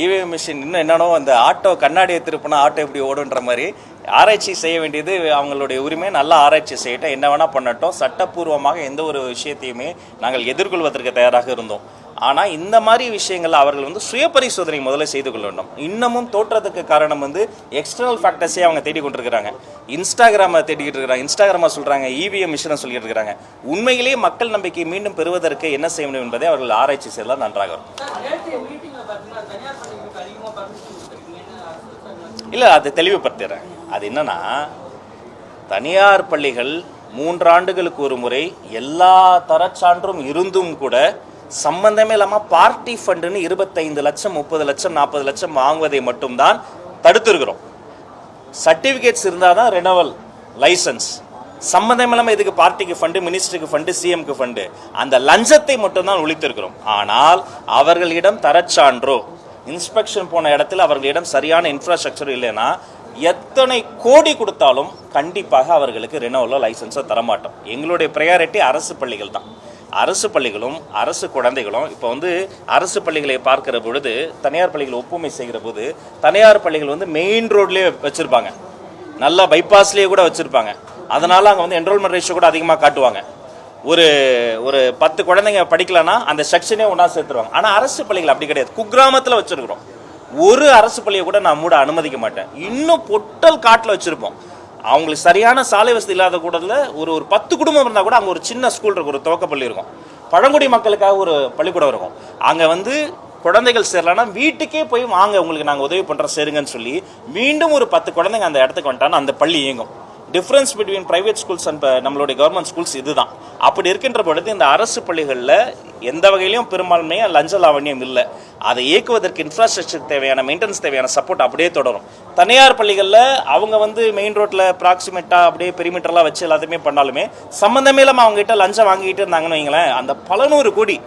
EVM machine இன்னும் என்னன்னோ அந்த auto கண்ணாடியை திருப்பினா ஆட்டோ எப்படி ஓடுன்ற மாதிரி ஆராய்ச்சி செய்ய வேண்டியது அவங்களுடைய உரிமை. நல்லா ஆராய்ச்சி செய்யட்டும், என்ன வேணால் பண்ணட்டும். சட்டப்பூர்வமாக எந்த ஒரு விஷயத்தையுமே நாங்கள் எதிர்கொள்வதற்கு தயாராக இருந்தோம். ஆனால் இந்த மாதிரி விஷயங்கள் அவர்கள் சுய பரிசோதனை முதல்ல செய்து கொள்ள வேண்டும். இன்னமும் தோற்றத்துக்கு காரணம் எக்ஸ்டர்னல் ஃபேக்டர்ஸே அவங்க தேடி கொண்டிருக்கிறாங்க. இன்ஸ்டாகிராமை தேடிக்கிட்டு இருக்கிறாங்க. இன்ஸ்டாகிராமை சொல்கிறாங்க, இவிஎம் மிஷினை சொல்லிட்டு இருக்கிறாங்க. உண்மையிலேயே மக்கள் நம்பிக்கை மீண்டும் பெறுவதற்கு என்ன செய்ய வேண்டும் என்பதை அவர்கள் ஆராய்ச்சி செய்யலாம் நன்றாக இருக்கும். இல்லை, அது தெளிவுபடுத்துகிறேன். அது என்னன்னா, தனியார் பள்ளிகள் 3 ஆண்டுகளுக்கு ஒரு முறை எல்லா தரச்சான்றும் இருந்தும் கூட சம்பந்தமே இல்லாமல் பார்ட்டி ஃபண்டுன்னு 25 லட்சம் 30 லட்சம் 40 லட்சம் வாங்குவதை மட்டும்தான் தடுத்திருக்கிறோம். சர்டிஃபிகேட்ஸ் இருந்தால் தான் ரெனவல் லைசன்ஸ். சம்பந்தம் இல்லாமல் இதுக்கு பார்ட்டிக்கு ஃபண்டு, மினிஸ்டருக்கு ஃபண்டு, சிஎம்க்கு ஃபண்டு, அந்த லஞ்சத்தை மட்டும்தான் ஒழித்திருக்கிறோம். ஆனால் அவர்களிடம் தரச்சான்றோ இன்ஸ்பெக்ஷன் போன இடத்துல அவர்களிடம் சரியான இன்ஃப்ராஸ்ட்ரக்சர் இல்லைன்னா எத்தனை கோடி கொடுத்தாலும் கண்டிப்பாக அவர்களுக்கு ரெனோவலோ லைசன்ஸோ தரமாட்டோம். எங்களுடைய ப்ரையாரிட்டி அரசு பள்ளிகள் தான். அரசு பள்ளிகளும் அரசு குழந்தைகளும் இப்போ அரசு பள்ளிகளை பார்க்கிற பொழுது தனியார் பள்ளிகள் ஒப்புமை செய்கிற போது தனியார் பள்ளிகள் மெயின் ரோட்லேயே வச்சுருப்பாங்க, நல்லா பைபாஸ்லேயே கூட வச்சுருப்பாங்க. அதனால் அங்கே என்ரோல்மெண்ட் ரேஷியோ கூட அதிகமாக காட்டுவாங்க. ஒரு 10 குழந்தைங்க படிக்கலன்னா அந்த செக்ஷனே ஒன்றா சேர்த்துருவாங்க. ஆனால் அரசு பள்ளிகள் அப்படி கிடையாது. குக்கிராமத்தில் வச்சுருக்கிறோம். ஒரு அரசு பள்ளியை கூட நான் மூட அனுமதிக்க மாட்டேன். இன்னும் பொட்டல் காட்டில் வச்சுருப்போம். அவங்களுக்கு சரியான சாலை வசதி இல்லாத கூடத்தில் ஒரு 10 குடும்பம் இருந்தால் கூட அங்கே ஒரு சின்ன ஸ்கூல் இருக்கும், ஒரு துவக்கப்பள்ளி இருக்கும். பழங்குடி மக்களுக்காக ஒரு பள்ளிக்கூடம் இருக்கும். அங்கே குழந்தைகள் சேரலன்னா வீட்டுக்கே போய் வாங்க, உங்களுக்கு நாங்கள் உதவி பண்ணுறோம் சேருங்கன்னு சொல்லி மீண்டும் ஒரு 10 குழந்தைங்க அந்த இடத்துக்கு வந்துட்டான்னு அந்த பள்ளி இயங்கும். Difference between private schools and நம்மளுடைய கவர்மெண்ட் ஸ்கூல்ஸ் இதுதான். அப்படி இருக்கின்ற பொழுது இந்த அரசு பள்ளிகளில் எந்த வகையிலையும் பெரும்பான்மையாக லஞ்ச லாவண்யம் இல்லை. அதை இயக்குவதற்கு இன்ஃப்ராஸ்ட்ரக்சர் தேவையான மெயின்டெனன்ஸ் தேவையான சப்போர்ட் அப்படியே தொடரும். தனியார் பள்ளிகளில் அவங்க மெயின் ரோட்டில் ப்ராக்சிமேட்டாக அப்படியே பெரிமீட்டர்லாம் வச்சு எல்லாத்தையுமே பண்ணாலுமே சம்மந்தமே இல்லாமல் அவங்ககிட்ட லஞ்சம் வாங்கிட்டு இருந்தாங்கன்னு வைங்களேன், அந்த பல 100 கோடி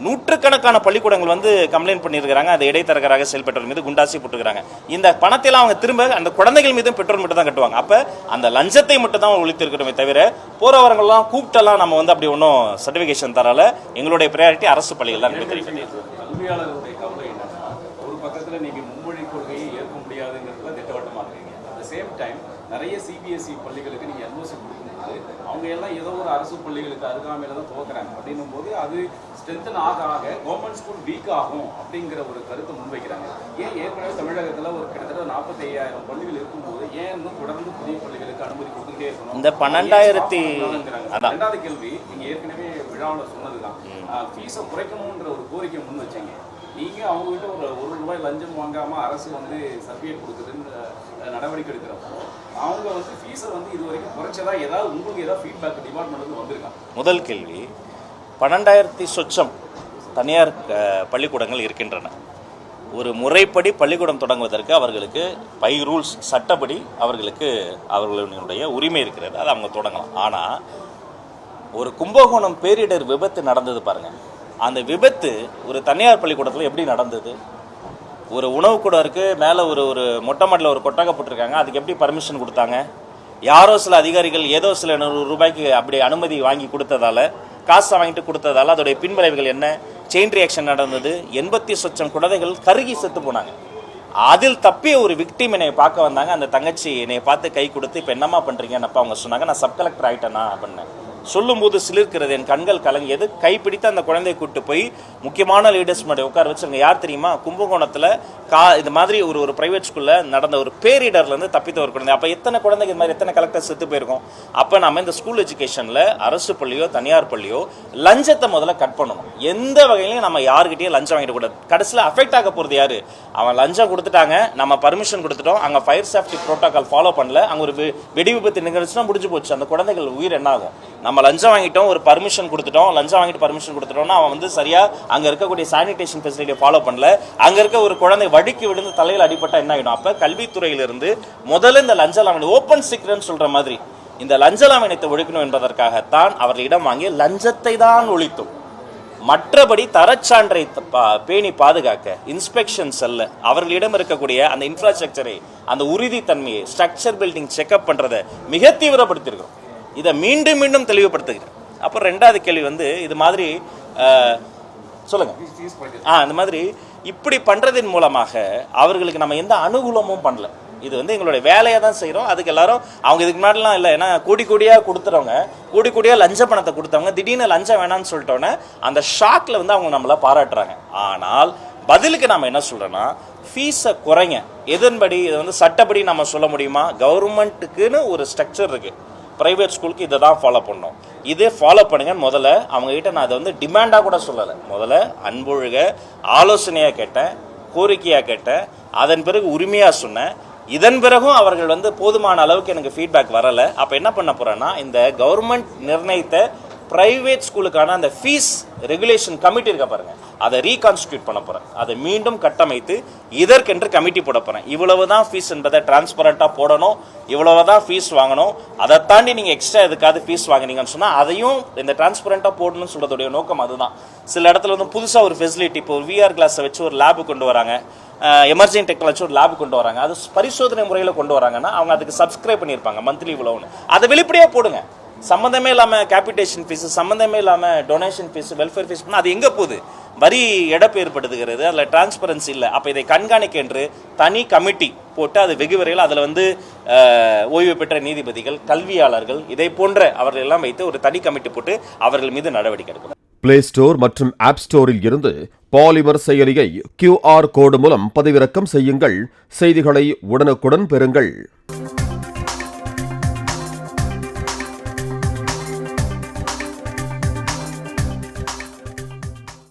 நூற்றுக்கணக்கான பள்ளிக்கூடங்கள் கம்ப்ளைண்ட் பண்ணியிருக்கிறாங்க. அதை இடைத்தரகராக செயல்பட்டவர் மீது குண்டாசி போட்டுக்கிறாங்க. இந்த பணத்தையெல்லாம் அவங்க திரும்ப அந்த குழந்தைகள் மீதும் பெட்ரோல் மட்டும் தான் கட்டுவாங்க. அப்போ அந்த லஞ்சத்தை மட்டும் தான் ஒழித்திருக்கிறோமே தவிர போறவர்கள்லாம் கூப்பிட்டெல்லாம் நம்ம அப்படி ஒன்றும் சர்டிஃபிகேஷன் தரால. எங்களுடைய ப்ரையாரிட்டி அரசு பள்ளிகள் தான். கல்வியாளர்களுடைய கவலை என்னன்னா, ஒரு பக்கத்தில் நீங்கள் மும்மொழி கொள்கையை ஏற்க முடியாதுங்கிறதுல திட்டவட்டமாக இருக்கீங்க. அட் த சேம் டைம் நிறைய சிபிஎஸ்இ பள்ளிகளுக்கு நீங்கள் என்ஓசி கொடுக்கும்போது அவங்க எல்லாம் ஏதோ ஒரு அரசு பள்ளிகளுக்கு அருகாமையில் தான் துவக்கிறாங்க. அப்படின்னும் போது அது ஸ்ட்ரென்தன் ஆக கவர்மெண்ட் ஸ்கூல் வீக் ஆகும் அப்படிங்கிற ஒரு கருத்தை முன்வைக்கிறாங்க. ஏன் ஏற்கனவே தமிழகத்தில் ஒரு கிட்டத்தட்ட 45,000 பள்ளிகள் இருக்கும்போது ஏன் இன்னும் தொடர்ந்து புதிய பள்ளிகளுக்கு அனுமதி கொடுத்துட்டே இருக்கணும்? இந்த 12,000 ரெண்டாவது கேள்வி, நீங்கள் ஏற்கனவே விழாவில் சொன்னதுதான், ஃபீஸை குறைக்கணுன்ற ஒரு கோரிக்கை முன் வச்சீங்க. நீங்கள் அவங்ககிட்ட ஒரு ₹1 லஞ்சம் வாங்காமல் அரசு சர்டிஃபிகேட் கொடுக்குதுன்னு நடவடிக்கை எடுக்கிறப்போ அவங்க ஃபீஸை இது வரைக்கும் குறைச்சதா ஏதாவது உங்களுக்கு ஏதாவது ஃபீட்பேக் டிபார்ட்மெண்ட் வந்திருக்காங்க? முதல் கேள்வி, 12,000 சொச்சம் தனியார் பள்ளிக்கூடங்கள் இருக்கின்றன. ஒரு முறைப்படி பள்ளிக்கூடம் தொடங்குவதற்கு அவர்களுக்கு பை ரூல்ஸ் சட்டப்படி அவர்களுடைய உரிமை இருக்கிறது, அது அவங்க தொடங்கலாம். ஆனால் ஒரு கும்பகோணம் பேரிடர் விபத்து நடந்தது பாருங்கள். அந்த விபத்து ஒரு தனியார் பள்ளிக்கூடத்தில் எப்படி நடந்தது? ஒரு உணவு கூட இருக்குது, மேலே ஒரு மொட்டை மாடியில் ஒரு கொட்டகை போட்டிருக்காங்க. அதுக்கு எப்படி பர்மிஷன் கொடுத்தாங்க? யாரோ சில அதிகாரிகள் ஏதோ சில ₹100 அப்படி அனுமதி வாங்கி கொடுத்ததால, காசை வாங்கிட்டு கொடுத்ததால அதோடைய பின்விளைவுகள் என்ன? செயின் ரியாக்ஷன் நடந்தது. 80 சொச்சம் குழந்தைகள் கருகி செத்து போனாங்க. அதில் தப்பிய ஒரு விக்டிம் என்னை பார்க்க வந்தாங்க. அந்த தங்கச்சி என்னை பார்த்து கை கொடுத்து இப்போ என்னம்மா பண்ணுறீங்கன்னப்பா அவங்க சொன்னாங்க, நான் சப் கலெக்டர் ஆகிட்டேன்னா அப்படின்னேன். சொல்லும்போது சிலிர்க்கிறது, என் கண்கள் கலங்கியது. கைப்பிடித்து அந்த குழந்தையை கூப்பிட்டு போய் முக்கியமான லீடர்ஸ் முன்னாடி உட்கார வச்சுருங்க. யார் தெரியுமா? கும்பகோணத்தில் இது மாதிரி ஒரு ப்ரைவேட் ஸ்கூலில் நடந்த ஒரு பேரிடர்லேருந்து தப்பித்த ஒரு குழந்தை. அப்போ எத்தனை குழந்தைங்க இது மாதிரி எத்தனை கலெக்டர் செத்து போயிருக்கோம்? அப்போ நம்ம இந்த ஸ்கூல் எஜுகேஷனில் அரசு பள்ளியோ தனியார் பள்ளியோ லஞ்சத்தை முதல்ல கட் பண்ணணும். எந்த வகையிலையும் நம்ம யாருக்கிட்டையும் லஞ்சம் வாங்கிடக்கூடாது. கடைசியில் அஃபெக்ட் ஆக போகிறது யார்? அவன் லஞ்சம் கொடுத்துட்டாங்க, நம்ம பர்மிஷன் கொடுத்துட்டோம், அங்கே ஃபயர் சேஃப்டி ப்ரோட்டோகால் ஃபாலோ பண்ணல, அங்கே ஒரு வெடி விபத்து நிகழ்ச்சினா முடிஞ்சு போச்சு. அந்த குழந்தைகள் உயிர் என்ன ஆகும்? நம்ம லஞ்சம் வாங்கிட்டோம், ஒரு பர்மிஷன் கொடுத்துட்டோம், லஞ்சம் வாங்கிட்டு பர்மிஷன் கொடுத்துட்டோம்னா அவன் சரியாக அங்கே இருக்கக்கூடிய சானிடேஷன் ஃபெசிலிட்டியை ஃபாலோ பண்ணல, அங்கே இருக்க ஒரு குழந்தை வடிக்கு விழுந்து தலையில் அடிப்பட்டால் என்ன ஆகிடும்? அப்போ கல்வித்துறையிலிருந்து முதல்ல இந்த லஞ்ச லாவணி ஓப்பன் சீக்ரெட்னு சொல்கிற மாதிரி இந்த லஞ்ச லாவணியத்தை ஒழிக்கணும் என்பதற்காகத்தான் அவர்களிடம் வாங்கி லஞ்சத்தை தான் ஒழித்தோம். மற்றபடி தரச்சான்றை பேணி பாதுகாக்க இன்ஸ்பெக்ஷன் செல்ல அவர்களிடம் இருக்கக்கூடிய அந்த இன்ஃப்ராஸ்ட்ரக்சரை, அந்த உறுதித்தன்மையை, ஸ்ட்ரக்சர் பில்டிங் செக்அப் பண்ணுறதை மிக தீவிரப்படுத்தியிருக்கிறோம். இதை மீண்டும் மீண்டும் தெளிவுபடுத்துகிறேன். அப்புறம் ரெண்டாவது கேள்வி இது மாதிரி சொல்லுங்க, இந்த மாதிரி இப்படி பண்ணுறதின் மூலமாக அவர்களுக்கு நம்ம எந்த அனுகூலமும் பண்ணல. இது வந்து எங்களுடைய வேலையை தான் செய்கிறோம். அதுக்கு எல்லாரும் அவங்க இதுக்கு முன்னாடிலாம் இல்லை, ஏன்னா கோடியாக கொடுத்துறவங்க, கோடியாக லஞ்ச பணத்தை கொடுத்தவங்க திடீர்னு லஞ்சம் வேணான்னு சொல்லிட்டோன்னே அந்த ஷாக்கில் வந்து அவங்க நம்மளை பாராட்டுறாங்க. ஆனால் பதிலுக்கு நம்ம என்ன சொல்கிறோன்னா, ஃபீஸை குறைங்க. எதன்படி இதை வந்து சட்டப்படி நம்ம சொல்ல முடியுமா? கவர்மெண்ட்டுக்குன்னு ஒரு ஸ்ட்ரக்சர் இருக்குது, ப்ரைவேட் ஸ்கூலுக்கு இதை தான் ஃபாலோ பண்ணணும், இதே ஃபாலோ பண்ணுங்கன்னு முதல்ல அவங்ககிட்ட நான் அதை வந்து டிமாண்டாக கூட சொல்லலை. முதல்ல அன்பொழுக ஆலோசனையாக கேட்டேன், கோரிக்கையாக கேட்டேன், அதன் பிறகு உரிமையாக சொன்னேன். இதன் பிறகும் அவர்கள் வந்து போதுமான அளவுக்கு எனக்கு ஃபீட்பேக் வரலை. அப்போ என்ன பண்ண போகிறேன்னா, இந்த கவர்மெண்ட் நிர்ணயித்த ப்ரைவேட் ஸ்கூலுக்கான அந்த ஃபீஸ் ரெகுலேஷன் கமிட்டி இருக்க பாருங்கள், அதை ரீகான்ஸ்டியூட் பண்ண போகிறேன். அதை மீண்டும் கட்டமைத்து இதற்கென்று கமிட்டி போட போகிறேன். இவ்வளவு தான் ஃபீஸ் என்பதை டிரான்ஸ்பரண்ட்டாக போடணும், இவ்வளவு தான் ஃபீஸ் வாங்கணும். அதை தாண்டி நீங்கள் எக்ஸ்ட்ரா எதுக்காவது ஃபீஸ் வாங்கினீங்கன்னு சொன்னால் அதையும் இந்த டிரான்ஸ்பரண்ட்டாக போடணும்னு சொல்கிறதுடைய நோக்கம் அதுதான். சில இடத்துல வந்து புதுசாக ஒரு ஃபெசிலிட்டி, இப்போ ஒரு விஆர் கிளாஸை வச்சு ஒரு லேபு கொண்டு வராங்க, எமர்ஜிங் டெக்னாலஜி ஒரு லேப் கொண்டு வராங்க, அது பரிசோதனை முறையில் கொண்டு வராங்கன்னா அவங்க அதுக்கு சப்ஸ்கிரைப் பண்ணியிருப்பாங்க மந்த்லி இவ்வளோன்னு. அதை வெளிப்படையாக போடுங்க. சம்மந்தமே இல்லாமல் கேபிட்டேஷன் ஃபீஸ், சம்மந்தமே இல்லாமல் டொனேஷன் ஃபீஸ், வெல்ஃபேர் ஃபீஸ் பண்ணால் அது எங்கே போகுது? வரி இழப்பு ஏற்படுத்துகிறது, அதில் டிரான்ஸ்பரன்சி இல்லை. அப்போ இதை கண்காணிக்க என்று தனி கமிட்டி போட்டு அது வெகு விரைவில் அதில் வந்து ஓய்வு பெற்ற நீதிபதிகள், கல்வியாளர்கள், இதை போன்ற அவர்கள் எல்லாம் வைத்து ஒரு தனி கமிட்டி போட்டு அவர்கள் மீது நடவடிக்கை எடுக்கணும். பிளே ஸ்டோர் மற்றும் ஆப் ஸ்டோரில் இருந்து பாலிமர் செயலியை QR கோடு மூலம் பதிவிறக்கம் செய்யுங்கள். செய்திகளை உடனுக்குடன் பெறுங்கள்.